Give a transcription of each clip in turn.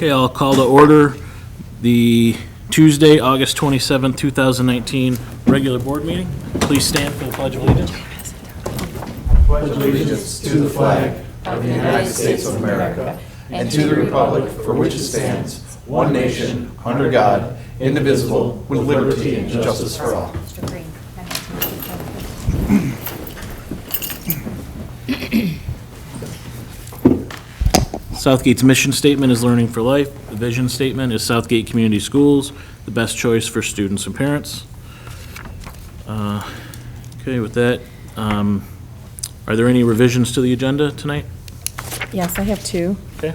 Okay, I'll call to order the Tuesday, August 27th, 2019 regular board meeting. Please stand for the Pledge of Allegiance. Pledge allegiance to the flag of the United States of America and to the republic for which it stands, one nation, under God, indivisible, with liberty and justice for all. Southgate's mission statement is learning for life. The vision statement is Southgate Community Schools, the best choice for students and parents. Okay, with that, are there any revisions to the agenda tonight? Yes, I have two. Okay.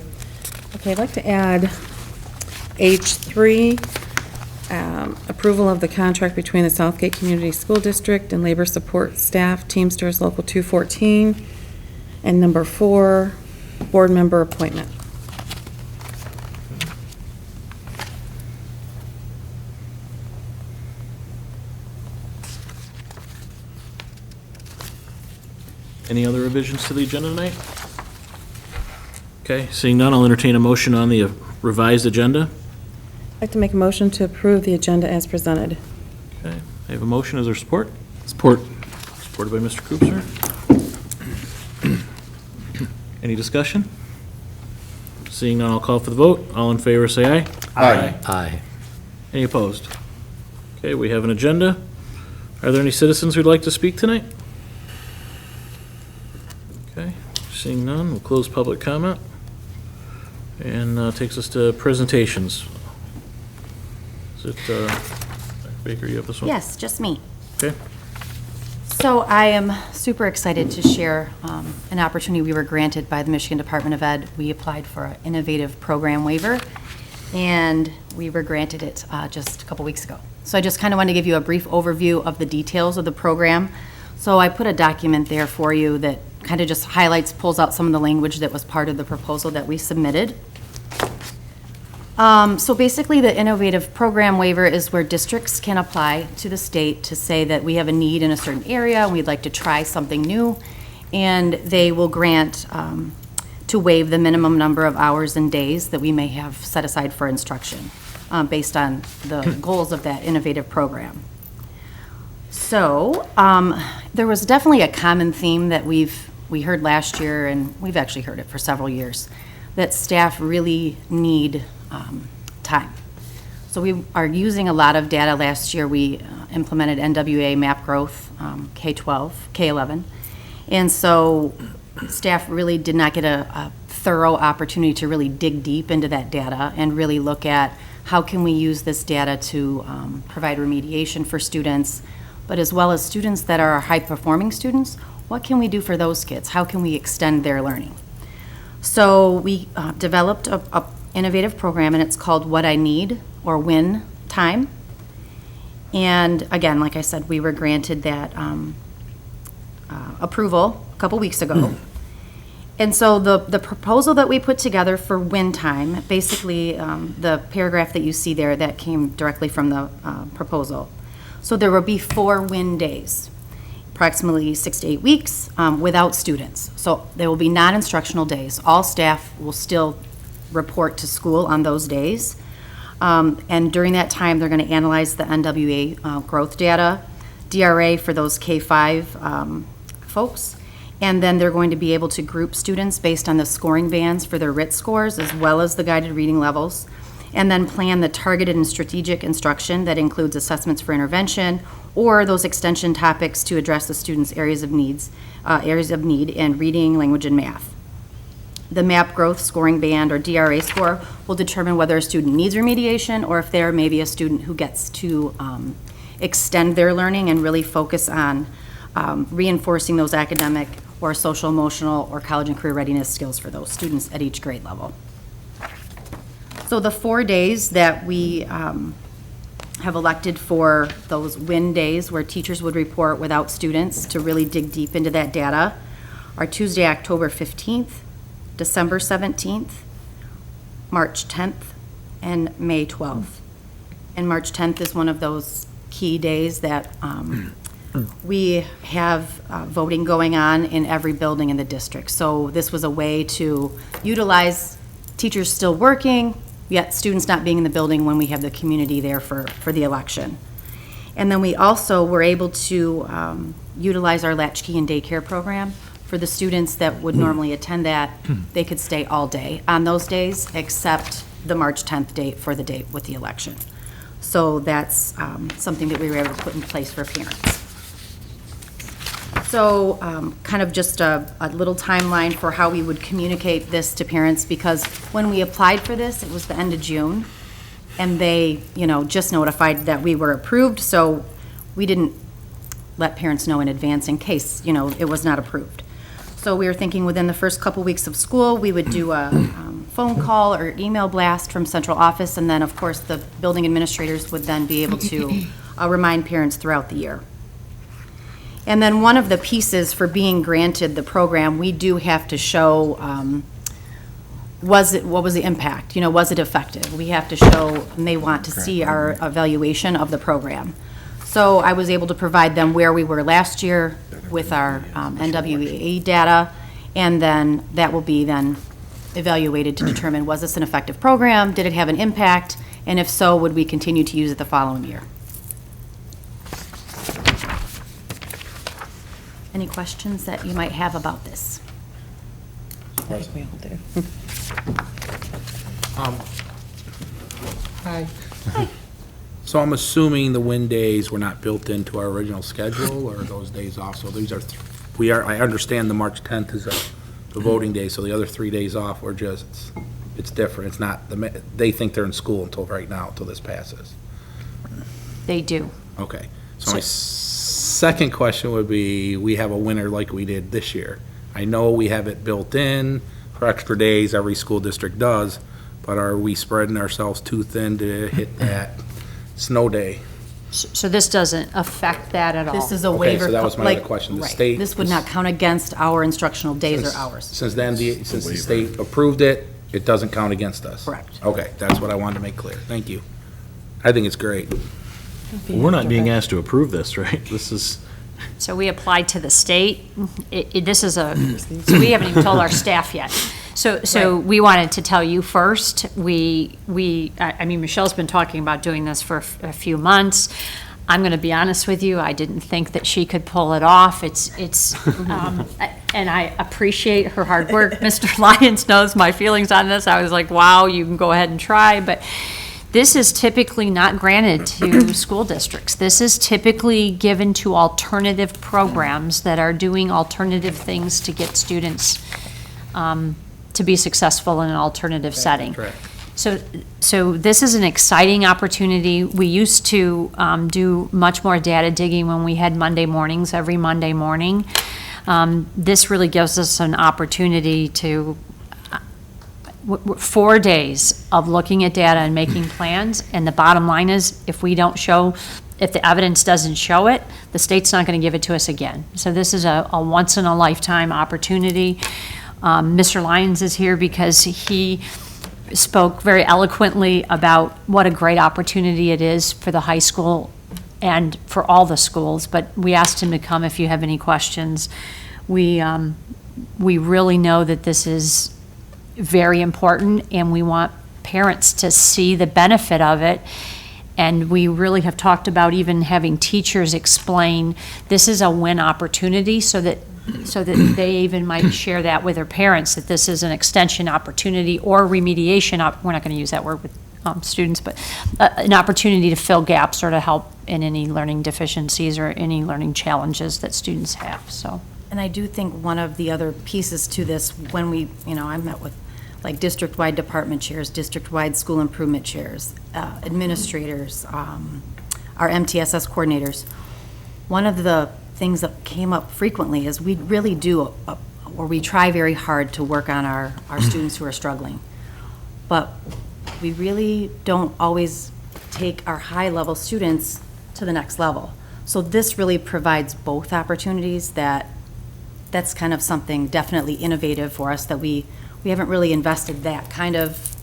Okay, I'd like to add H3, approval of the contract between the Southgate Community School District and Labor Support Staff, Teamsters Local 214, and number 4, board member appointment. Any other revisions to the agenda tonight? Okay, seeing none, I'll entertain a motion on the revised agenda. I'd like to make a motion to approve the agenda as presented. Okay, I have a motion. Is there support? Support. Supported by Mr. Koopser. Any discussion? Seeing none, I'll call for the vote. All in favor, say aye. Aye. Aye. Any opposed? Okay, we have an agenda. Are there any citizens who'd like to speak tonight? Okay, seeing none, we'll close public comment. And takes us to presentations. Is it, Dr. Baker, you have this one? Yes, just me. Okay. So I am super excited to share an opportunity we were granted by the Michigan Department of Ed. We applied for an innovative program waiver, and we were granted it just a couple weeks ago. So I just kind of want to give you a brief overview of the details of the program. So I put a document there for you that kind of just highlights, pulls out some of the language that was part of the proposal that we submitted. So basically, the innovative program waiver is where districts can apply to the state to say that we have a need in a certain area, and we'd like to try something new, and they will grant to waive the minimum number of hours and days that we may have set aside for instruction based on the goals of that innovative program. So there was definitely a common theme that we heard last year, and we've actually heard it for several years, that staff really need time. So we are using a lot of data. Last year we implemented NWA map growth, K-12, K-11, and so staff really did not get a thorough opportunity to really dig deep into that data and really look at how can we use this data to provide remediation for students, but as well as students that are high-performing students, what can we do for those kids? How can we extend their learning? So we developed a innovative program, and it's called What I Need, or WIN time. And again, like I said, we were granted that approval a couple weeks ago. And so the proposal that we put together for WIN time, basically the paragraph that you see there, that came directly from the proposal. So there will be 4 WIN days, approximately 6 to 8 weeks without students. So there will be non-instructional days. All staff will still report to school on those days. And during that time, they're going to analyze the NWA growth data, DRA for those K-5 folks, and then they're going to be able to group students based on the scoring bands for their RIT scores as well as the guided reading levels, and then plan the targeted and strategic instruction that includes assessments for intervention or those extension topics to address the students' areas of need in reading, language, and math. The MAP growth scoring band, or DRA score, will determine whether a student needs remediation or if there may be a student who gets to extend their learning and really focus on reinforcing those academic or social, emotional, or college and career readiness skills for those students at each grade level. So the 4 days that we have elected for those WIN days where teachers would report without students to really dig deep into that data are Tuesday, October 15th, December 17th, March 10th, and May 12th. And March 10th is one of those key days that we have voting going on in every building in the district. So this was a way to utilize teachers still working, yet students not being in the building when we have the community there for the election. And then we also were able to utilize our latchkey and daycare program for the students that would normally attend that. They could stay all day on those days, except the March 10th date for the date with the election. So that's something that we were able to put in place for parents. So kind of just a little timeline for how we would communicate this to parents, because when we applied for this, it was the end of June, and they, just notified that we were approved, so we didn't let parents know in advance in case, it was not approved. So we were thinking within the first couple weeks of school, we would do a phone call or email blast from central office, and then, of course, the building administrators would then be able to remind parents throughout the year. And then one of the pieces for being granted the program, we do have to show, what was the impact? Was it effective? We have to show, and they want to see our evaluation of the program. So I was able to provide them where we were last year with our NWEA data, and then that will be then evaluated to determine, was this an effective program? Did it have an impact? And if so, would we continue to use it the following year? Any questions that you might have about this? I think we all do. Hi. So I'm assuming the wind days were not built into our original schedule, or are those days off? So these are, I understand the March 10th is the voting day, so the other 3 days off were just, it's different. It's not, they think they're in school until right now, until this passes. They do. Okay. So my second question would be, we have a winter like we did this year. I know we have it built in for extra days, every school district does, but are we spreading ourselves too thin to hit that snow day? So this doesn't affect that at all? This is a Okay, waiver. so that was my like- other question. The right. state This would is- not count against our instructional days or hours. Since then, since the state approved it, it doesn't count against us? Correct. Okay, that's what I wanted to make clear. Thank you. I think it's great. Well, we're not being asked to approve this, right? This is, So we applied to the state. This is so we haven't even told our staff yet. So we wanted to tell you first. I mean, Michelle's been talking about doing this for a few months. I'm going to be honest with you, I didn't think that she could pull it off. And I appreciate her hard work. Mr. Lyons knows my feelings on this. I was like, wow, you can go ahead and try, but this is typically not granted to school districts. This is typically given to alternative programs that are doing alternative things to get students to be successful in an alternative setting. Correct. So this is an exciting opportunity. We used to do much more data digging when we had Monday mornings, every Monday morning. This really gives us an opportunity to 4 days of looking at data and making plans, and the bottom line is, if the evidence doesn't show it, the state's not going to give it to us again. So this is a once-in-a-lifetime opportunity. Mr. Lyons is here because he spoke very eloquently about what a great opportunity it is for the high school and for all the schools, but we asked him to come if you have any questions. We really know that this is very important, and we want parents to see the benefit of it. And we really have talked about even having teachers explain this is a win opportunity, so that they even might share that with their parents, that this is an extension opportunity or remediation. We're not going to use that word with students, but an opportunity to fill gaps or to help in any learning deficiencies or any learning challenges that students have. So. And I do think one of the other pieces to this, when I met with like district-wide department chairs, district-wide school improvement chairs, administrators, our MTSS coordinators, one of the things that came up frequently is we really do, or we try very hard to work on our students who are struggling. But we really don't always take our high-level students to the next level. So this really provides both opportunities. That's kind of something definitely innovative for us, that we haven't really invested that kind of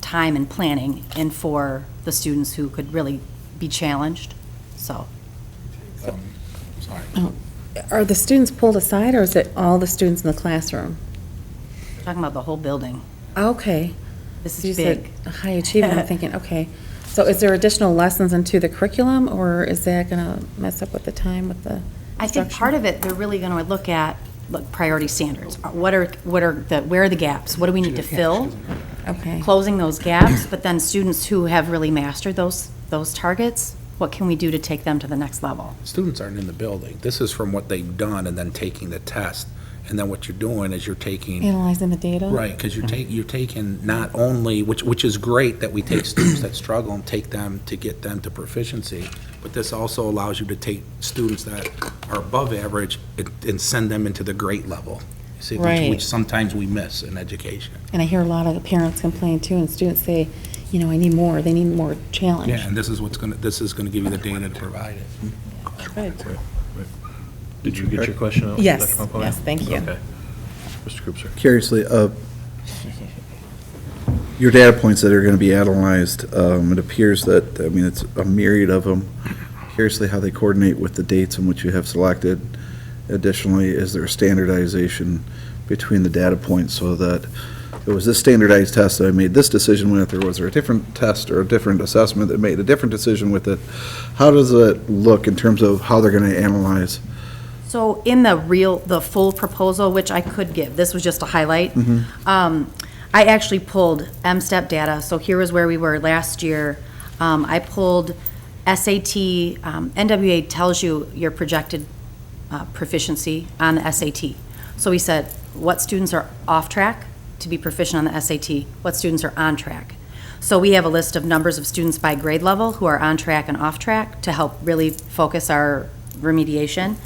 time and planning in for the students who could really be challenged, so. Sorry. Are the students pulled aside, or is it all the students in the classroom? Talking about the whole building. Okay. This You is said big. high achievement, I'm thinking, okay. So is there additional lessons into the curriculum, or is that gonna mess up with the time with the I think part of it, they're really going to look at priority standards. Where are the gaps? What do we need to fill? Okay. Closing those gaps, but then students who have really mastered those targets, what can we do to take them to the next level? Students aren't in the building. This is from what they've done and then taking the test. And then what you're doing is you're taking, Analyzing the data? right, because you're taking not only, which is great that we take students that struggle and take them to get them to proficiency, but this also allows you to take students that are above average and send them into the great level. You see, Right. which sometimes we miss in education. And I hear a lot of the parents complain too, and students say, you know, I need more, they need more challenge. Yeah, and this is gonna give you the data to provide it. Good. Did you get your question out? Yes, Dr. Pomponi? yes, thank you. Okay. Mr. Cooper? Curiously, your data points that are going to be analyzed, it appears that, I mean, it's a myriad of them. Curiously, how they coordinate with the dates in which you have selected. Additionally, is there a standardization between the data points so that it was this standardized test that I made this decision with, or was there a different test or a different assessment that made a different decision with it? How does it look in terms of how they're going to analyze? So in the full proposal, which I could give, this was just a highlight. I actually pulled M-STEP data, so here is where we were last year. I pulled SAT, NWA tells you your projected proficiency on the SAT. So we said, what students are off track to be proficient on the SAT? What students are on track? So we have a list of numbers of students by grade level who are on track and off track to help really focus our remediation.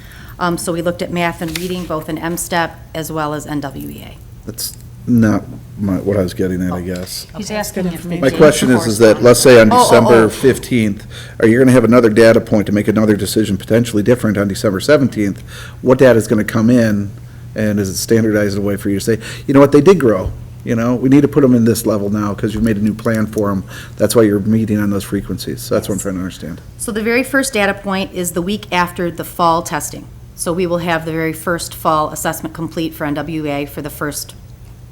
So we looked at math and reading, both in M-STEP as well as NWEA. That's not what I was getting at, I guess. He's asking if the My dates question is that, let's say on Oh, December 15th, are you going to have another data point to make another decision potentially different on December 17th? What data is going to come in, and is it standardized in a way for you to say, you know what, they did grow, you know, we need to put them in this level now because you've made a new plan for them. That's why you're meeting on those frequencies. So that's what I'm trying to understand. So the very first data point is the week after the fall testing. So we will have the very first fall assessment complete for NWA for the first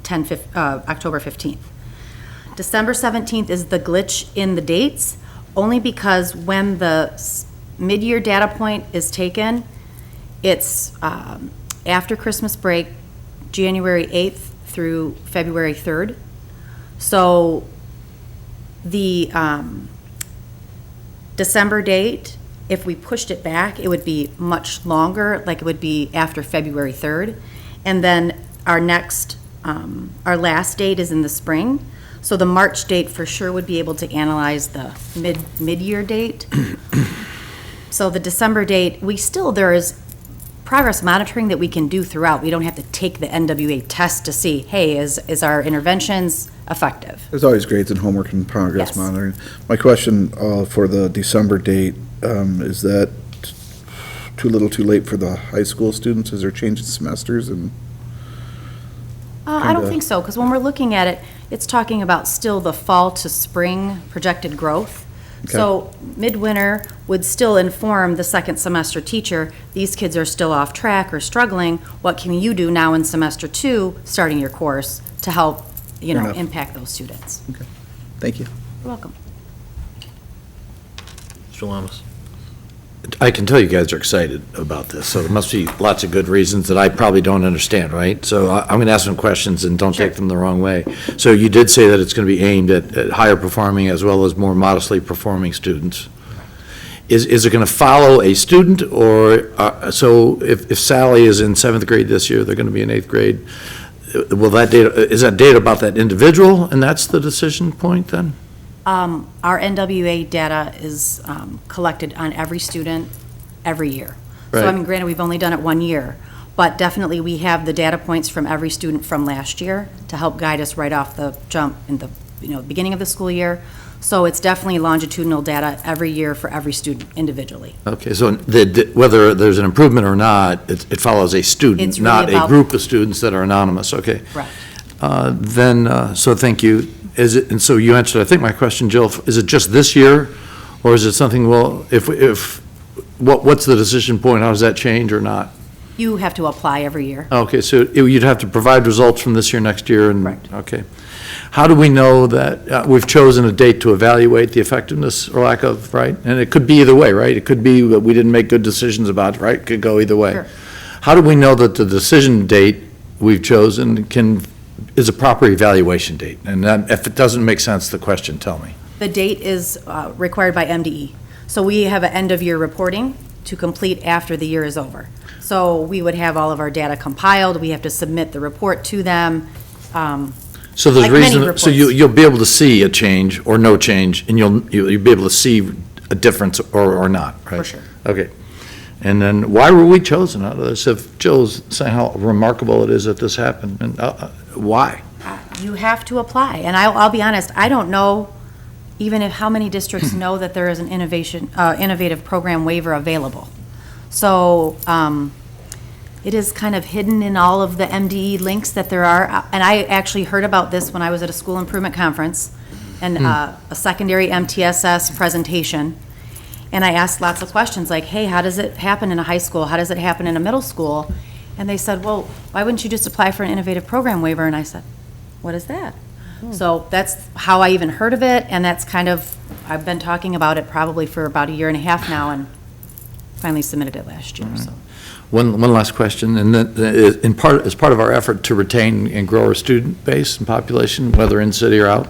October 15th. December 17th is the glitch in the dates, only because when the mid-year data point is taken, it's after Christmas break, January 8th through February 3rd. So the December date, if we pushed it back, it would be much longer, like it would be after February 3rd. And then our next, our last date is in the spring. So the March date for sure would be able to analyze the mid-year date. So the December date, there is progress monitoring that we can do throughout. We don't have to take the NWA test to see, hey, is our interventions effective? There's always grades and homework and progress Yes. monitoring. My question for the December date, is that too little too late for the high school students? Is there change in semesters? And I don't Kinda- think so, because when we're looking at it, it's talking about still the fall to spring projected growth. So midwinter would still inform the second semester teacher, these kids are still off track or struggling, what can you do now in semester 2, starting your course, to help, Fair enough. impact those students? thank you. You're welcome. Mr. Lamas? I can tell you guys are excited about this, so there must be lots of good reasons that I probably don't understand, right? So I'm going to ask some questions, and don't take them the wrong way. So you did say that it's going to be aimed at higher performing as well as more modestly performing students. Is it going to follow a student, or, so if Sally is in 7th grade this year, they're going to be in 8th grade, will that data, is that data about that individual, and that's the decision point then? Our NWA data is collected on every student every year. So, I Right. mean, granted, we've only done it 1 year, but definitely we have the data points from every student from last year to help guide us right off the jump in the, beginning of the school year. So it's definitely longitudinal data every year for every student individually. Okay, so whether there's an improvement or not, it follows a student, It's really not a about- group of students that are anonymous, okay? Right. So thank you. And so you answered, I think, my question, Jill, is it just this year, or is it something, well, what's the decision point? How does that change or not? You have to apply every year. Okay, so you'd have to provide results from this year, next year, and? Correct. Okay. how do we know that we've chosen a date to evaluate the effectiveness or lack of, right? And it could be either way, right? It could be that we didn't make good decisions about it, right? It could go either way. Sure. How do we know that the decision date we've chosen is a proper evaluation date? And that, if it doesn't make sense, the question, tell me. The date is required by MDE. So we have an end-of-year reporting to complete after the year is over. So we would have all of our data compiled, we have to submit the report to them. So there's Like many reason, reports. so you'll be able to see a change or no change, and you'll be able to see a difference or not, right? For sure. Okay. And then why were we chosen out of this? If Joe's saying how remarkable it is that this happened, and why? You have to apply, and I'll be honest, I don't know even if how many districts know that there is an innovative program waiver available. So, it is kind of hidden in all of the MDE links that there are, and I actually heard about this when I was at a school improvement conference, and a secondary MTSS presentation, and I asked lots of questions, like, hey, how does it happen in a high school? How does it happen in a middle school? And they said, well, why wouldn't you just apply for an innovative program waiver? And I said, what is that? So that's how I even heard of it, and that's kind of, I've been talking about it probably for about a year and a half now, and finally submitted it last year, so. One last question, and then as part of our effort to retain and grow our student base and population, whether in city or out,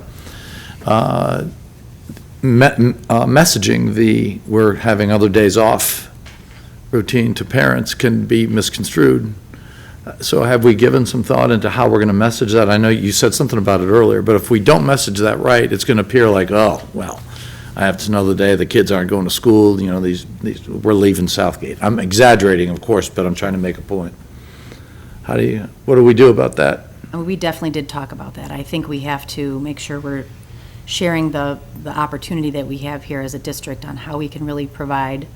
messaging we're having other days off routine to parents can be misconstrued. So have we given some thought into how we're going to message that? I know you said something about it earlier, but if we don't message that right, it's going to appear like, oh, well, I have to know the day the kids aren't going to school, these we're leaving Southgate. I'm exaggerating, of course, but I'm trying to make a point. What do we do about that? And we definitely did talk about that. I think we have to make sure we're sharing the opportunity that we have here as a district on how we can really provide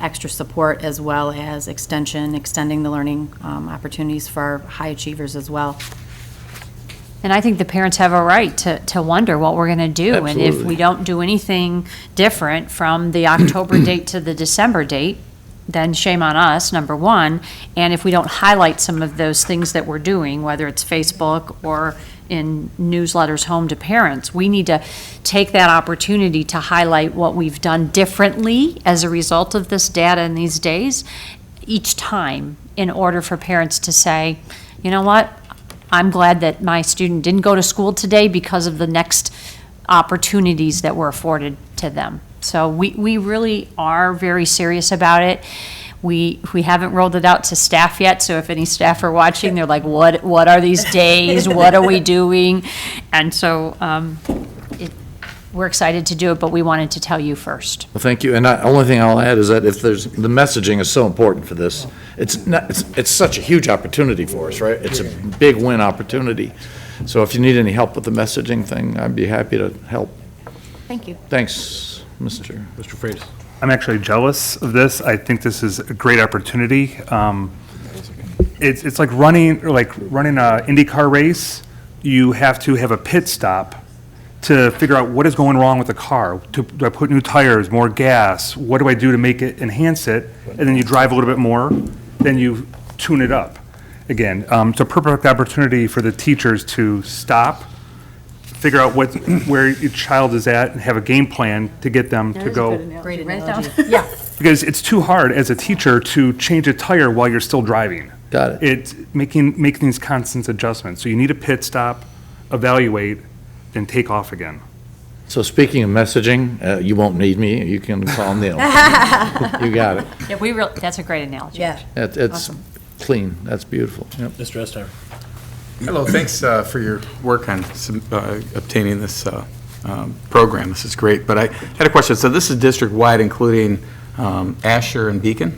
extra support as well as extending the learning opportunities for our high achievers as well. And I think the parents have a right to wonder what we're going to do. And if Absolutely. we don't do anything different from the October date to the December date, then shame on us, number one. And if we don't highlight some of those things that we're doing, whether it's Facebook or in newsletters home to parents, we need to take that opportunity to highlight what we've done differently as a result of this data in these days each time, in order for parents to say, you know what, I'm glad that my student didn't go to school today because of the next opportunities that were afforded to them. So we really are very serious about it. We haven't rolled it out to staff yet, so if any staff are watching, they're like, what are these days? What are we doing? And so we're excited to do it, but we wanted to tell you first. Well, thank you. And the only thing I'll add is that if the messaging is so important for this, it's such a huge opportunity for us, right? It's a big win opportunity. So if you need any help with the messaging thing, I'd be happy to help. Thank you. Thanks, Mr. Freitas. I'm actually jealous of this. I think this is a great opportunity. It's like running an IndyCar race. You have to have a pit stop to figure out what is going wrong with the car. Do I put new tires, more gas? What do I do to make it, enhance it? And then you drive a little bit more, then you tune it up again. It's a perfect opportunity for the teachers to stop, figure out where your child is at, and have a game plan to get them to go. Great analogy. Yeah. Because it's too hard as a teacher to change a tire while you're still driving. Got it. It's making these constant adjustments. So you need a pit stop, evaluate, then take off again. So speaking of messaging, you won't need me. You can call Neil. You got it. Yeah, that's a great analogy. Yeah. It's clean. That's beautiful. Yep. Mr. Estar. Hello, thanks for your work on obtaining this program. This is great, but I had a question. So this is district-wide, including Asher and Beacon?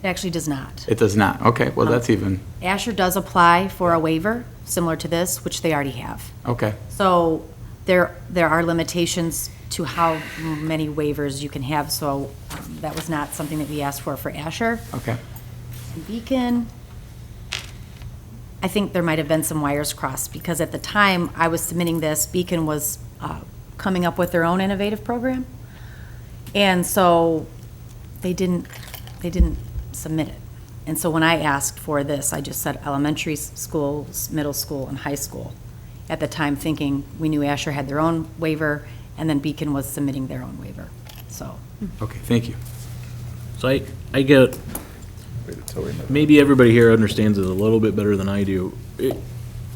It actually does not. It does not. Okay, well, that's even, Asher does apply for a waiver similar to this, which they already have. okay. So there are limitations to how many waivers you can have, so that was not something that we asked for Asher. Okay. Beacon, I think there might have been some wires crossed, because at the time I was submitting this, Beacon was coming up with their own innovative program. And so they didn't submit it. And so when I asked for this, I just said elementary schools, middle school, and high school. at the time thinking, we knew Asher had their own waiver, and then Beacon was submitting their own waiver, so. Okay, thank you. So I get, maybe everybody here understands it a little bit better than I do.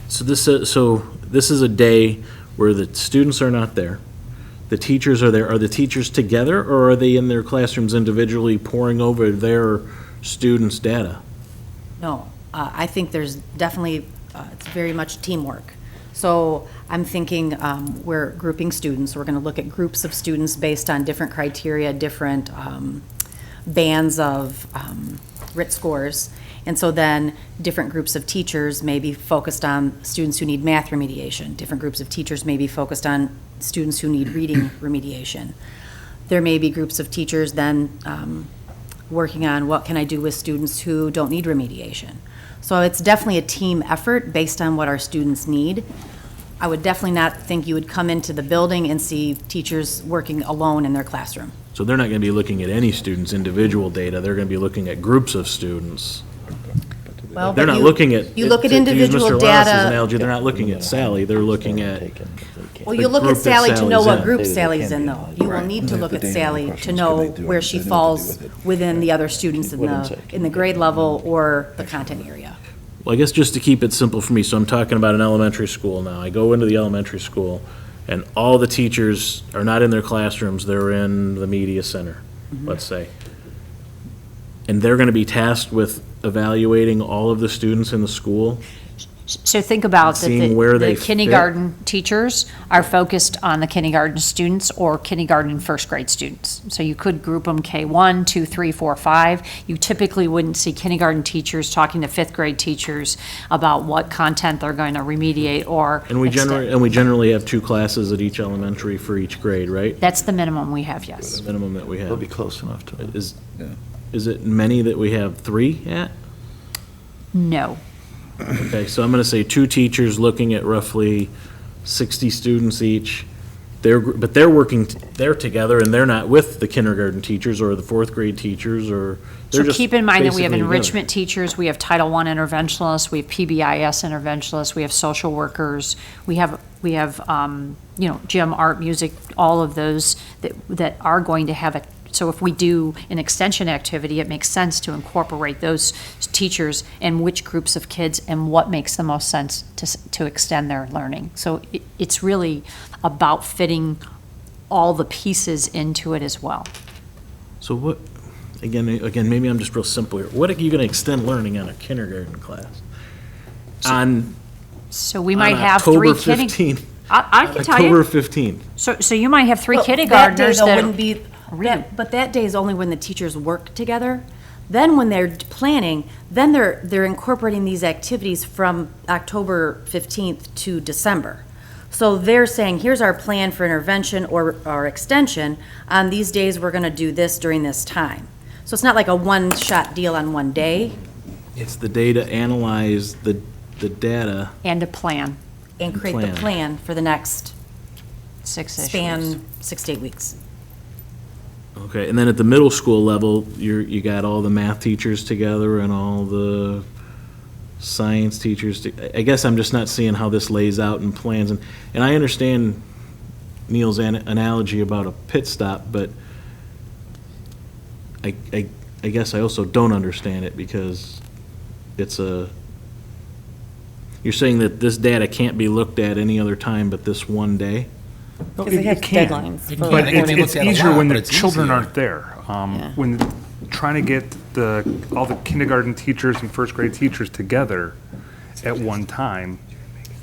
So this is a day where the students are not there, the teachers are there. Are the teachers together, or are they in their classrooms individually poring over their students' data? No, I think there's definitely, it's very much teamwork. So I'm thinking we're grouping students. We're going to look at groups of students based on different criteria, different bands of RIT scores. And so then different groups of teachers may be focused on students who need math remediation. Different groups of teachers may be focused on students who need reading remediation. There may be groups of teachers then working on what can I do with students who don't need remediation. So it's definitely a team effort based on what our students need. I would definitely not think you would come into the building and see teachers working alone in their classroom. So they're not going to be looking at any student's individual data, they're going to be looking at groups of students. Well, They're but not you- looking at. You look at to use individual Mr. Lawrence's data. analogy, they're not looking at Sally, they're looking at, Well, you the look at group that Sally to know Sally's what in. group Sally's in, though. You will need to look at Sally to know where she falls within the other students in the grade level or the content area. well, I guess just to keep it simple for me, so I'm talking about an elementary school now. I go into the elementary school, and all the teachers are not in their classrooms, they're in the media center, let's say. And they're going to be tasked with evaluating all of the students in the school. So think about that Seeing where they the fit. kindergarten teachers are focused on the kindergarten students or kindergarten and first grade students. So you could group them K1, 2, 3, 4, 5. You typically wouldn't see kindergarten teachers talking to fifth grade teachers about what content they're going to remediate or And we extend. generally have 2 classes at each elementary for each grade, right? That's the minimum we have, yes. The minimum that we It'll be have. close enough to it. Is it many that we have 3 at? No. Okay, so I'm going to say 2 teachers looking at roughly 60 students each. But they're working, they're together, and they're not with the kindergarten teachers or the 4th grade teachers, or they're So just keep in mind that we have basically together. enrichment teachers, we have Title I interventionalists, we have PBIS interventionalists, we have social workers, we have, gym, art, music, all of those that are going to have a, so if we do an extension activity, it makes sense to incorporate those teachers and which groups of kids and what makes the most sense to extend their learning. So it's really about fitting all the pieces into it as well. So what, again, maybe I'm just real simple here. What are you going to extend learning on a kindergarten class? So we might on have October 3 15th. I can tell October you. 15th. So you might have 3 Well, kindergartners that day, though, that wouldn't be, reading. but that day is only when the teachers work together. Then when they're planning, then they're incorporating these activities from October 15th to December. So they're saying, here's our plan for intervention or extension. On these days, we're going to do this during this time. So it's not like a one-shot deal on one day It's the day to analyze the data. and a plan, and create the Plan. plan for the next 6-ish weeks. span, 6 to 8 weeks. Okay, and then at the middle school level, you got all the math teachers together and all the science teachers. I guess I'm just not seeing how this lays out in plans. And I understand Neil's analogy about a pit stop, but I guess I also don't understand it because you're saying that this data can't be looked at any other time but this one day? Because they have It can. deadlines. for But like, can be it's looked at a easier lot, when but the it's children easier. aren't there. Yeah. When trying to get all the kindergarten teachers and first grade teachers together at one time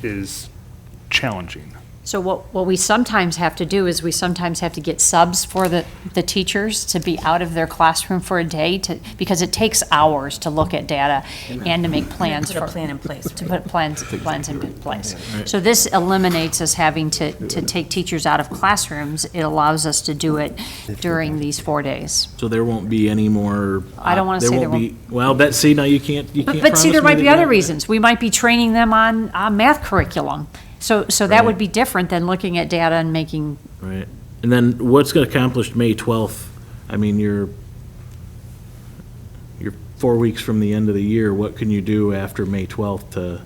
is challenging. So what we sometimes have to do is we sometimes have to get subs for the teachers to be out of their classroom for a day because it takes hours to look at data and to make plans Put a for. plan in place. To put plans in place. So this eliminates us having to take teachers out of classrooms. It allows us to do it during these 4 days. So there won't be any more. I don't wanna say there be. Well, see, now you can't But see, promise there me might that be you other have- reasons. We might be training them on math curriculum. So that would be different than looking at data and making, Right. And then what's going to accomplish May 12th? I mean, you're 4 weeks from the end of the year. What can you do after May 12th to?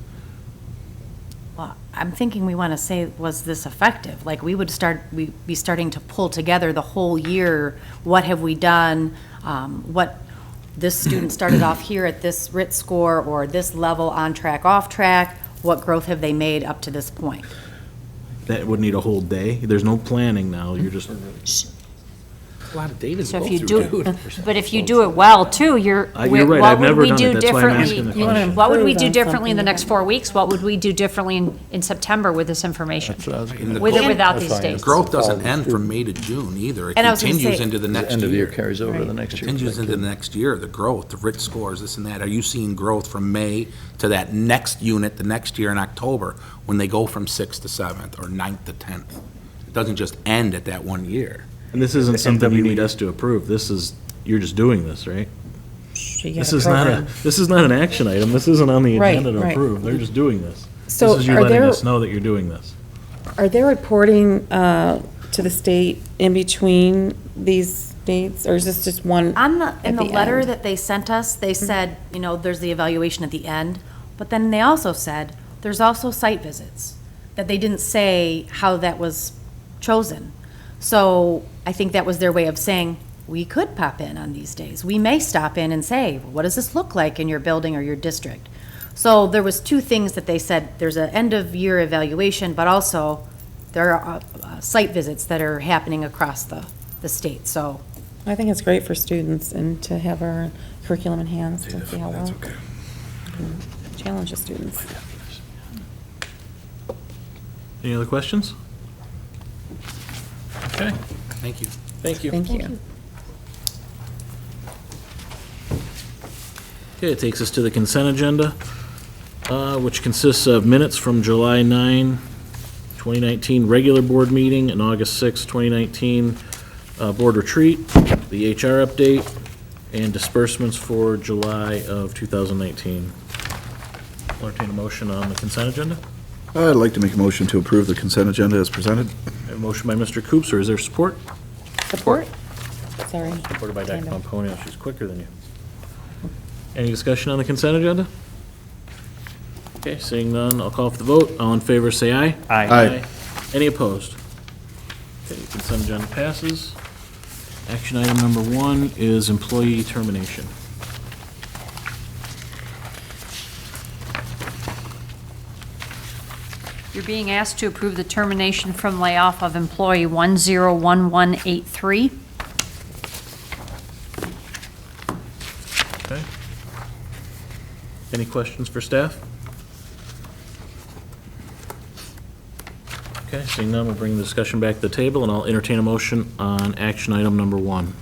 I'm thinking we want to say, was this effective? Like, we'd be starting to pull together the whole year. What have we done? What, this student started off here at this RIT score, or this level, on track, off track. What growth have they made up to this point? That would need a whole day. There's no planning now, you're just, A lot of data to So go if you through, do, dude. but if you do it well, too, You're right, I've never done it. That's why I'm asking the question. What would we do Improve on differently in the something. next 4 weeks? What would we do differently in September with this information? And the With or growth- without these dates? Growth doesn't end from May to June either. It And I was gonna continues say- into the next End of the year year. carries over to the next year. Continues into the next year, the growth, the RIT scores, this and that. Are you seeing growth from May to that next unit, the next year in October, when they go from 6th to 7th, or 9th to 10th? It doesn't just end at that 1 year. and this isn't The something you need NWE. us to approve. This is, you're just doing this, right? You This got a is not a, program. this is not an action item. This isn't on the Right, agenda to right. approve. They're just doing this. So This is you are letting there- us know that you're doing this. Are they reporting to the state in between these dates, or is this just one? In the at the letter end? that they sent us, they said, there's the evaluation at the end, but then they also said, there's also site visits, that they didn't say how that was chosen. So I think that was their way of saying, we could pop in on these days. We may stop in and say, what does this look like in your building or your district? So there was two things that they said, there's an end-of-year evaluation, but also there are site visits that are happening across the state, so. I think it's great for students and to have our curriculum enhanced and see how well. Challenge the students. Any other questions? Okay, Thank you. thank you. Thank you. Okay, it takes us to the consent agenda, which consists of minutes from July 9, 2019 regular board meeting, and August 6, 2019 board retreat, the HR update, and disbursements for July of 2019. I'll entertain a motion on the consent agenda. I'd like to make a motion to approve the consent agenda as presented. I have a motion by Mr. Coops, or is there support? Support? Sorry. Supported by Dr. Tandem. Pomponio, she's quicker than you. Any discussion on the consent agenda? Okay, seeing none, I'll call for the vote. All in favor, say aye. Aye. Any opposed? Okay, consent agenda passes. Action item number 1 is employee termination. You're being asked to approve the termination from layoff of employee 101183. Okay. Any questions for staff? Okay, seeing none, we'll bring the discussion back to the table, and I'll entertain a motion on action item number 1.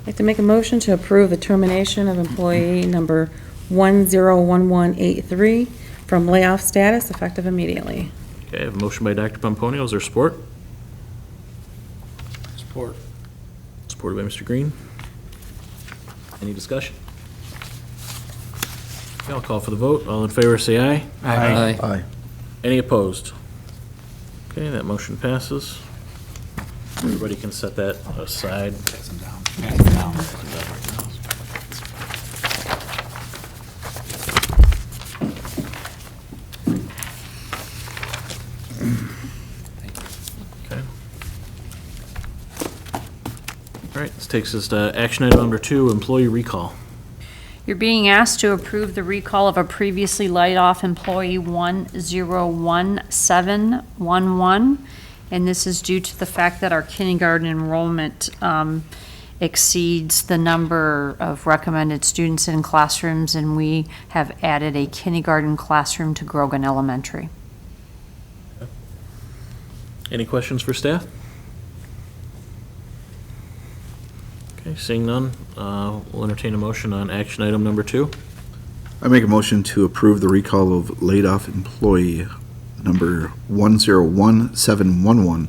I'd like to make a motion to approve the termination of employee number 101183 from layoff status effective immediately. Okay, I have a motion by Dr. Pomponio. Is there support? Support. Supported by Mr. Green. Any discussion? Okay, I'll call for the vote. All in favor, say aye. Aye. Aye. Any opposed? Okay, that motion passes. Everybody can set that aside. Pass them down. Pass them down. Okay. All right, this takes us to action item number 2, employee recall. You're being asked to approve the recall of a previously laid-off employee 101711, and this is due to the fact that our kindergarten enrollment exceeds the number of recommended students in classrooms, and we have added a kindergarten classroom to Grogan Elementary. Any questions for staff? Okay, seeing none, we'll entertain a motion on action item number 2. I make a motion to approve the recall of laid-off employee number 101711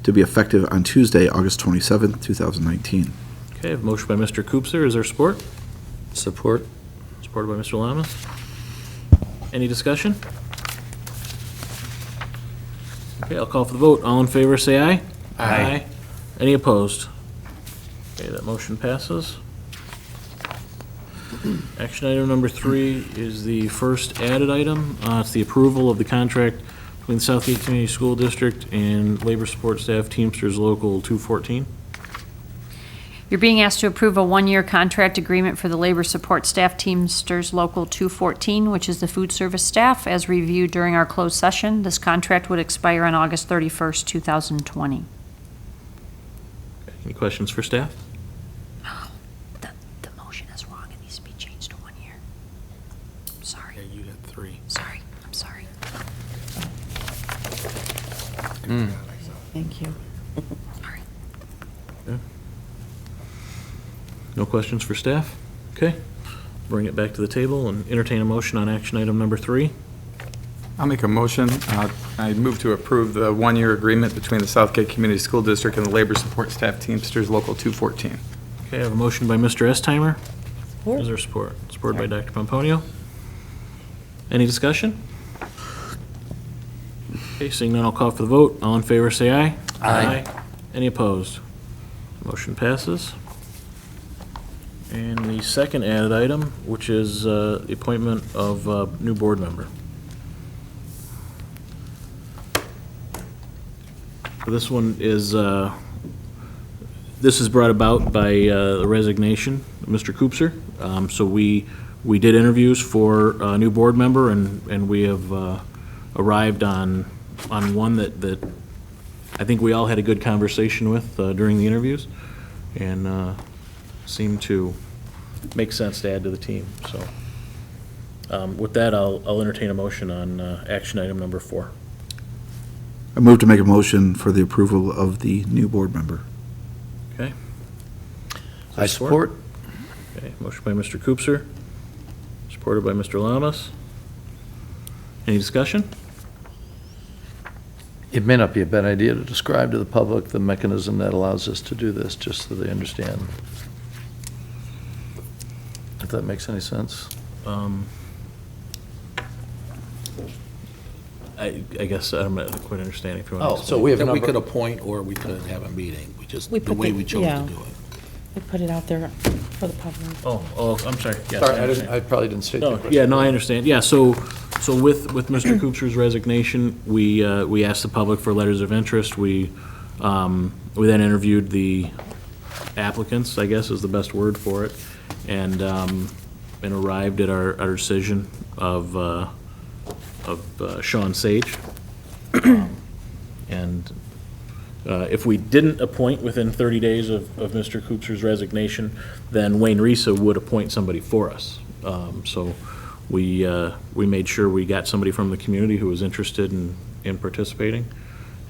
to be effective on Tuesday, August 27th, 2019. Okay, I have a motion by Mr. Coopser. Is there support? Support? Supported by Mr. Lamas. Any discussion? Okay, I'll call for the vote. All in favor, say aye. Aye. Any opposed? Okay, that motion passes. Action item number 3 is the first added item. It's the approval of the contract between the Southgate Community School District and Labor Support Staff Teamsters Local 214. You're being asked to approve a one-year contract agreement for the Labor Support Staff Teamsters Local 214, which is the food service staff, as reviewed during our closed session. This contract would expire on August 31st, 2020. Any questions for staff? The motion is wrong. It needs to be changed to 1 year. Sorry, Yeah, you got 3. sorry, I'm sorry. Thank you. Sorry. No questions for staff? Okay. Bring it back to the table and entertain a motion on action item number 3. I'll make a motion. I move to approve the one-year agreement between the Southgate Community School District and the Labor Support Staff Teamsters Local 214. Okay, I have a motion by Mr. Estheimer. Is there support? Supported by Dr. Pomponio. Any discussion? Okay, seeing none, I'll call for the vote. All in favor, say aye. Aye. Any opposed? Motion passes. And the second added item, which is the appointment of a new board member. This one is, this is brought about by the resignation of Mr. Koopser. So we did interviews for a new board member, and we have arrived on one that I think we all had a good conversation with during the interviews, and seemed to make sense to add to the team. So with that, I'll entertain a motion on action item number 4. I move to make a motion for the approval of the new board member. Okay? I support. Okay, motion by Mr. Koopser, supported by Mr. Lamas. Any discussion? It may not be a bad idea to describe to the public the mechanism that allows us to do this, just so they understand. If that makes any sense. I guess I'm not quite understanding if you want to So we have a That we number. could appoint, or we could have a meeting. We just, We the put way the- we chose yeah. to do it. We put it out there for the public. Oh, I'm sorry. Yes, Sorry, understand. I probably didn't state the No, question. yeah, no, I understand. Yeah, so with Mr. Koopser's resignation, we asked the public for letters of interest. We then interviewed the applicants, I guess is the best word for it, and arrived at our decision of Sean Sage. And if we didn't appoint within 30 days of Mr. Koopser's resignation, then Wayne Risa would appoint somebody for us. So we made sure we got somebody from the community who was interested in participating,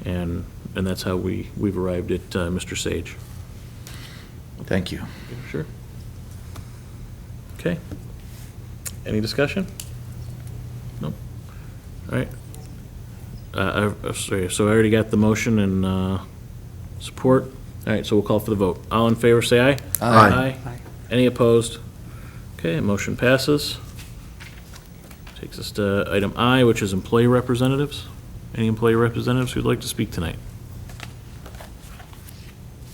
and that's how we've arrived at Mr. Sage. Thank you. Sure. Okay. Any discussion? No? All right. Sorry, so I already got the motion and support. All right, so we'll call for the vote. All in favor, say aye. Aye. Any opposed? Okay, motion passes. Takes us to item I, which is employee representatives. Any employee representatives who'd like to speak tonight?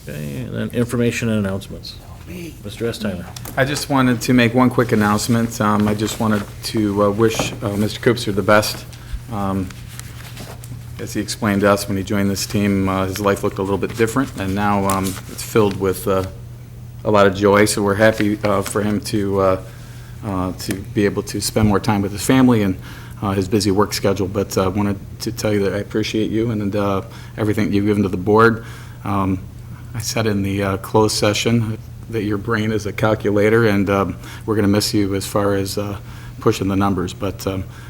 Okay, and then information and announcements. Mr. Estheimer. I just wanted to make one quick announcement. I just wanted to wish Mr. Koopser the best. As he explained to us when he joined this team, his life looked a little bit different, and now it's filled with a lot of joy. So we're happy for him to be able to spend more time with his family and his busy work schedule. But I wanted to tell you that I appreciate you and everything you've given to the board. I said in the closed session that your brain is a calculator, and we're going to miss you as far as pushing the numbers. But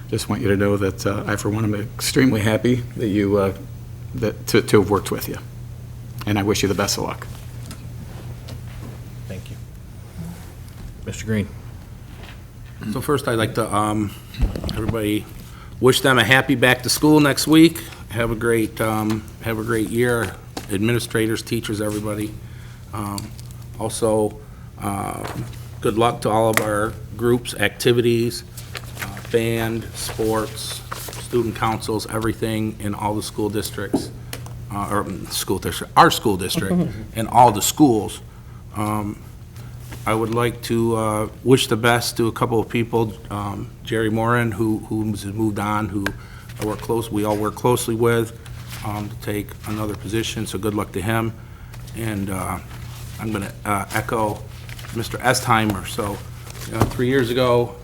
just want you to know that I, for one, am extremely happy that you to have worked with you, and I wish you the best of luck. Thank you. Mr. Green. So first, I'd like to, everybody, wish them a happy back to school next week. Have a great year, administrators, teachers, everybody. Also, good luck to all of our groups, activities, band, sports, student councils, everything in all the school districts, our school district, and all the schools. I would like to wish the best to a couple of people, Jerry Moran, who's moved on, who we all work closely with, to take another position, so good luck to him. And I'm going to echo Mr. Estheimer. So 3 years ago,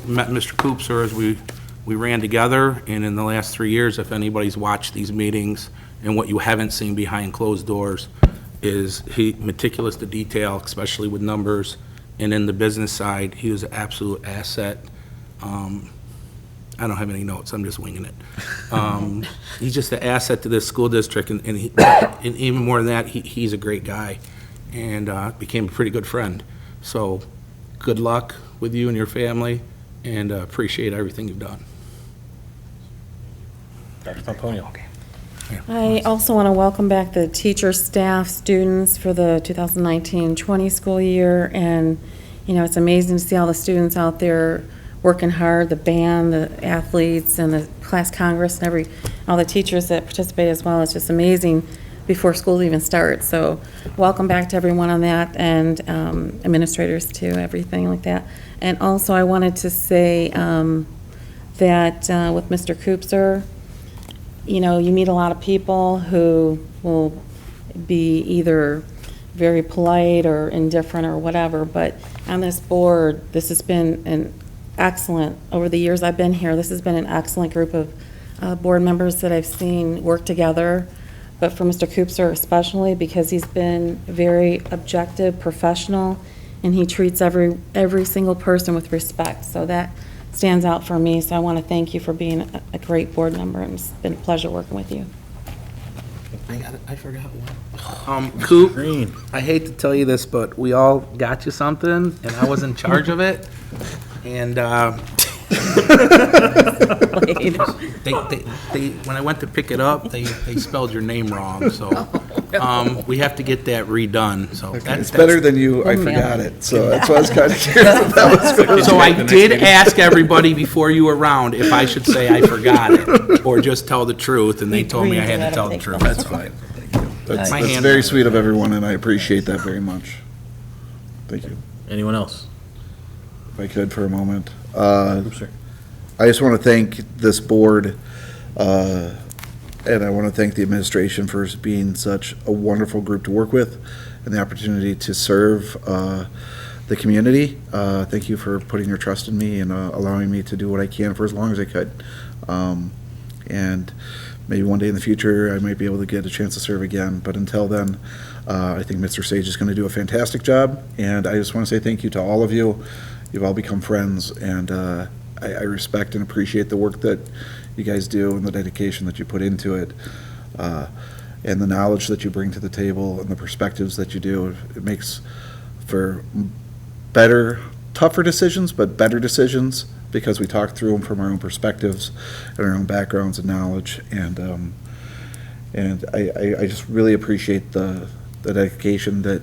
met Mr. Koopser as we ran together, and in the last 3 years, if anybody's watched these meetings, and what you haven't seen behind closed doors, is he meticulous to detail, especially with numbers, and in the business side, he was an absolute asset. I don't have any notes, I'm just winging it. He's just an asset to this school district, and even more than that, he's a great guy, and became a pretty good friend. So, good luck with you and your family, and appreciate everything you've done. Dr. Pomponio. Okay. I also want to welcome back the teachers, staff, students for the 2019-20 school year. And, you know, it's amazing to see all the students out there working hard, the band, the athletes, and the class congress, and all the teachers that participate as well. It's just amazing before school even starts. So welcome back to everyone on that, and administrators too, everything like that. And also I wanted to say that with Mr. Koopser, you know, you meet a lot of people who will be either very polite or indifferent or whatever, but on this board, this has been an excellent, over the years I've been here, this has been an excellent group of board members that I've seen work together. But for Mr. Koopser especially, because he's been very objective, professional, and he treats every single person with respect. So that stands out for me. So I want to thank you for being a great board member, and it's been a pleasure working with you. I forgot one. Coop, Green. I hate to tell you this, but we all got you something, and I was in charge of it. And they when I went to pick it up, they spelled your name wrong. So we have to get that redone. So It's better than you, I forgot it, so that's why I was kind of curious if that was going to. So I did ask everybody before you were around if I should say I forgot it or just tell the truth, and they told me I had to tell the truth. That's fine. That's My that's hand- very sweet of everyone, and I appreciate that very much. Thank you. Anyone else? If I could for a moment. Oops, sir. I just want to thank this board, and I want to thank the administration for being such a wonderful group to work with, and the opportunity to serve the community. Thank you for putting your trust in me and allowing me to do what I can for as long as I could. And maybe one day in the future, I might be able to get a chance to serve again. But until then, I think Mr. Sage is going to do a fantastic job, and I just want to say thank you to all of you. You've all become friends, and I respect and appreciate the work that you guys do and the dedication that you put into it, and the knowledge that you bring to the table and the perspectives that you do. It makes for better, tougher decisions, but better decisions, because we talk through them from our own perspectives and our own backgrounds and knowledge. And I just really appreciate the dedication that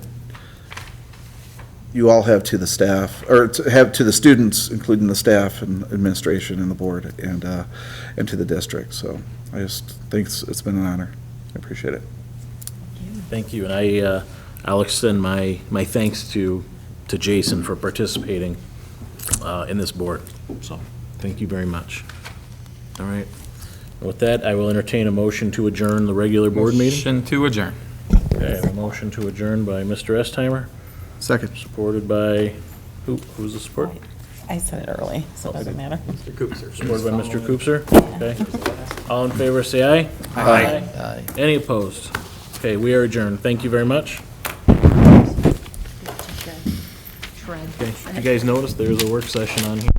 you all have to the staff, or to have to the students, including the staff and administration and the board, and to the district. So I just think it's been an honor. I appreciate it. Thank you, and I'll extend my thanks to Jason for participating in this board. So, thank you very much. All right. With that, I will entertain a motion to adjourn the regular board meeting. Motion to adjourn. Okay, a motion to adjourn by Mr. Estheimer, Second. supported by, who's the support? I said it early, so it doesn't matter. Supported by Mr. Koopser. Okay. All in favor, say aye. Aye. Any opposed? Okay, we are adjourned. Thank you very much. Okay, you guys notice there's a work session on here.